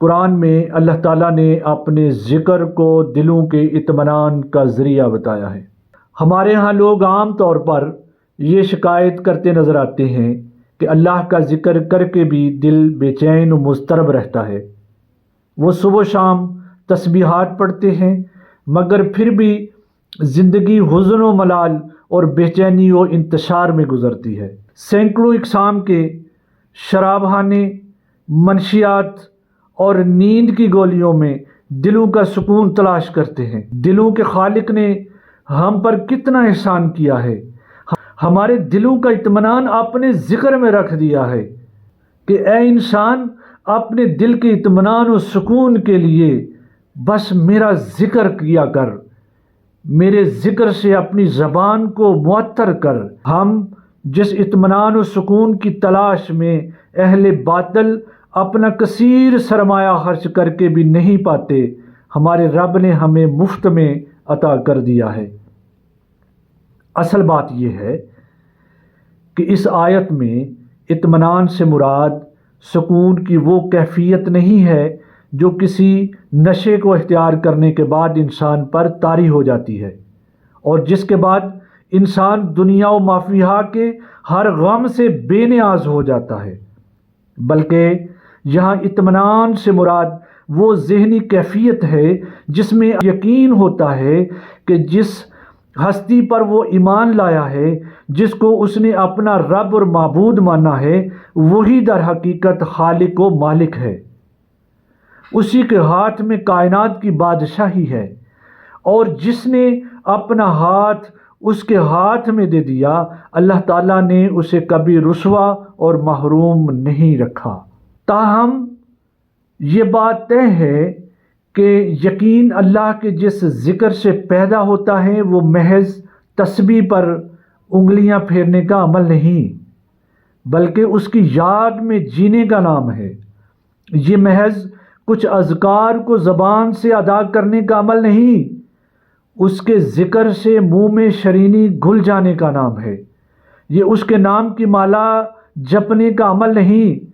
قرآن میں اللہ تعالیٰ نے اپنے ذکر کو دلوں کے اطمینان کا ذریعہ بتایا ہے۔ ہمارے ہاں لوگ عام طور پر یہ شکایت کرتے نظر آتے ہیں کہ اللہ کا ذکر کر کے بھی دل بے چین و مضطرب رہتا ہے۔ وہ صبح و شام تسبیحات پڑھتے ہیں مگر پھر بھی زندگی حزن و ملال اور بے چینی و انتشار میں گزرتی ہے۔ سینکڑوں اقسام کے شراب خانے، منشیات اور نیند کی گولیوں میں دلوں کا سکون تلاش کرتے ہیں۔ دلوں کے خالق نے ہم پر کتنا احسان کیا ہے، ہمارے دلوں کا اطمینان اپنے ذکر میں رکھ دیا ہے کہ اے انسان، اپنے دل کے اطمینان و سکون کے لیے بس میرا ذکر کیا کر، میرے ذکر سے اپنی زبان کو معطر کر۔ ہم جس اطمینان و سکون کی تلاش میں اہل باطل اپنا کثیر سرمایہ خرچ کر کے بھی نہیں پاتے، ہمارے رب نے ہمیں مفت میں عطا کر دیا ہے۔ اصل بات یہ ہے کہ اس آیت میں اطمینان سے مراد سکون کی وہ کیفیت نہیں ہے جو کسی نشے کو اختیار کرنے کے بعد انسان پر طاری ہو جاتی ہے اور جس کے بعد انسان دنیا و ما فیہا کے ہر غم سے بے نیاز ہو جاتا ہے، بلکہ یہاں اطمینان سے مراد وہ ذہنی کیفیت ہے جس میں یقین ہوتا ہے کہ جس ہستی پر وہ ایمان لایا ہے، جس کو اس نے اپنا رب اور معبود مانا ہے، وہی در حقیقت خالق و مالک ہے۔ اسی کے ہاتھ میں کائنات کی بادشاہی ہے اور جس نے اپنا ہاتھ اس کے ہاتھ میں دے دیا، اللہ تعالیٰ نے اسے کبھی رسوا اور محروم نہیں رکھا۔ تاہم یہ بات طے ہے کہ یقین اللہ کے جس ذکر سے پیدا ہوتا ہے وہ محض تسبیح پر انگلیاں پھیرنے کا عمل نہیں، بلکہ اس کی یاد میں جینے کا نام ہے۔ یہ محض کچھ اذکار کو زبان سے ادا کرنے کا عمل نہیں، اس کے ذکر سے منہ میں شرینی گھل جانے کا نام ہے۔ یہ اس کے نام کی مالا جپنے کا عمل نہیں،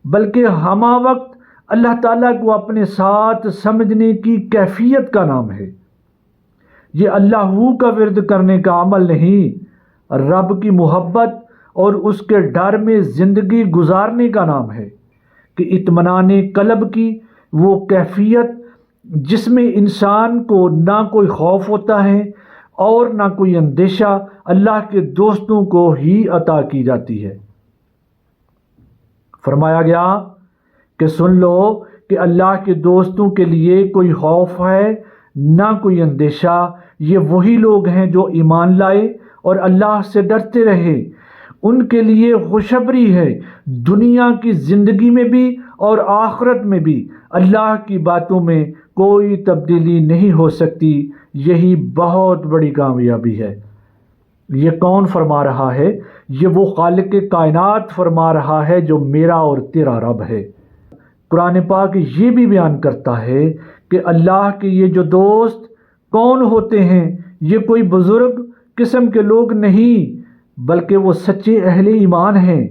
بلکہ ہمہ وقت اللہ تعالیٰ کو اپنے ساتھ سمجھنے کی کیفیت کا نام ہے۔ یہ اللہ کا ورد کرنے کا عمل نہیں، رب کی محبت اور اس کے ڈر میں زندگی گزارنے کا نام ہے کہ اطمینان قلب کی وہ کیفیت جس میں انسان کو نہ کوئی خوف ہوتا ہے اور نہ کوئی اندیشہ اللہ کے دوستوں کو ہی عطا کی جاتی ہے۔ فرمایا گیا کہ سن لو کہ اللہ کے دوستوں کے لیے کوئی خوف ہے نہ کوئی اندیشہ، یہ وہی لوگ ہیں جو ایمان لائے اور اللہ سے ڈرتے رہے، ان کے لیے خوشخبری ہے، دنیا کی زندگی میں بھی اور آخرت میں بھی اللہ کی باتوں میں کوئی تبدیلی نہیں ہو سکتی، یہی بہت بڑی کامیابی ہے۔ یہ کون فرما رہا ہے؟ یہ وہ خالق کائنات فرما رہا ہے جو میرا اور تیرا رب ہے۔ قرآن پاک یہ بھی بیان کرتا ہے کہ اللہ کے یہ جو دوست کون ہوتے ہیں، یہ کوئی بزرگ قسم کے لوگ نہیں، بلکہ وہ سچے اہل ایمان ہیں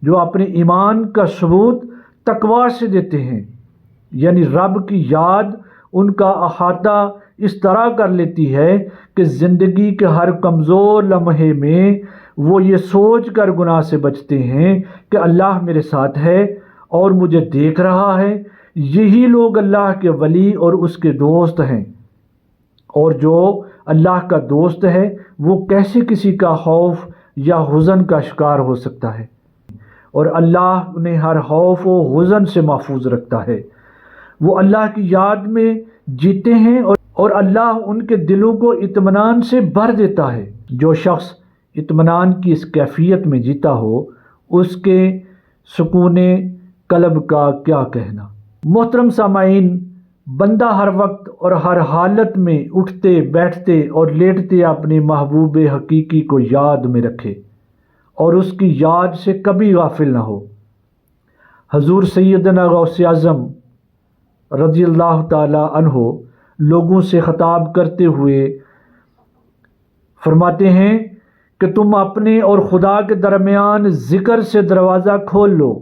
جو اپنے ایمان کا ثبوت تقوی سے دیتے ہیں، یعنی رب کی یاد ان کا احاطہ اس طرح کر لیتی ہے کہ زندگی کے ہر کمزور لمحے میں وہ یہ سوچ کر گناہ سے بچتے ہیں کہ اللہ میرے ساتھ ہے اور مجھے دیکھ رہا ہے۔ یہی لوگ اللہ کے ولی اور اس کے دوست ہیں، اور جو اللہ کا دوست ہے وہ کیسے کسی کا خوف یا حزن کا شکار ہو سکتا ہے، اور اللہ انہیں ہر خوف و حزن سے محفوظ رکھتا ہے۔ وہ اللہ کی یاد میں جیتے ہیں اور اللہ ان کے دلوں کو اطمینان سے بھر دیتا ہے۔ جو شخص اطمینان کی اس کیفیت میں جیتا ہو، اس کے سکون قلب کا کیا کہنا۔ محترم سامعین، بندہ ہر وقت اور ہر حالت میں اٹھتے بیٹھتے اور لیٹتے اپنے محبوب حقیقی کو یاد میں رکھے اور اس کی یاد سے کبھی غافل نہ ہو۔ حضور سیدنا غوث اعظم رضی اللہ تعالی عنہ لوگوں سے خطاب کرتے ہوئے فرماتے ہیں کہ تم اپنے اور خدا کے درمیان ذکر سے دروازہ کھول لو،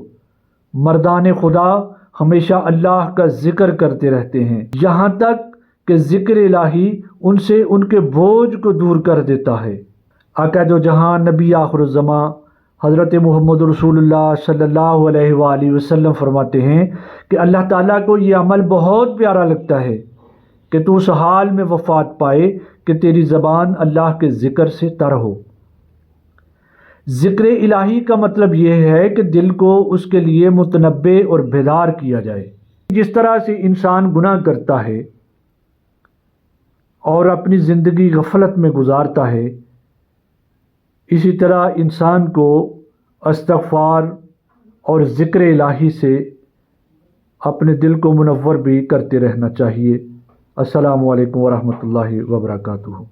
مردان خدا ہمیشہ اللہ کا ذکر کرتے رہتے ہیں، یہاں تک کہ ذکر الہی ان سے ان کے بوجھ کو دور کر دیتا ہے۔ عقائد و جہاں نبی آخر الزماں حضرت محمد رسول اللہ صلی اللہ علیہ وآلہ وسلم فرماتے ہیں کہ اللہ تعالیٰ کو یہ عمل بہت پیارا لگتا ہے کہ تو اس حال میں وفات پائے کہ تیری زبان اللہ کے ذکر سے تر ہو۔ ذکر الہی کا مطلب یہ ہے کہ دل کو اس کے لیے متنبہ اور بیدار کیا جائے۔ جس طرح سے انسان گناہ کرتا ہے اور اپنی زندگی غفلت میں گزارتا ہے، اسی طرح انسان کو استغفار اور ذکر الہی سے اپنے دل کو منور بھی کرتے رہنا چاہیے۔ السلام علیکم ورحمۃ اللہ وبرکاتہ۔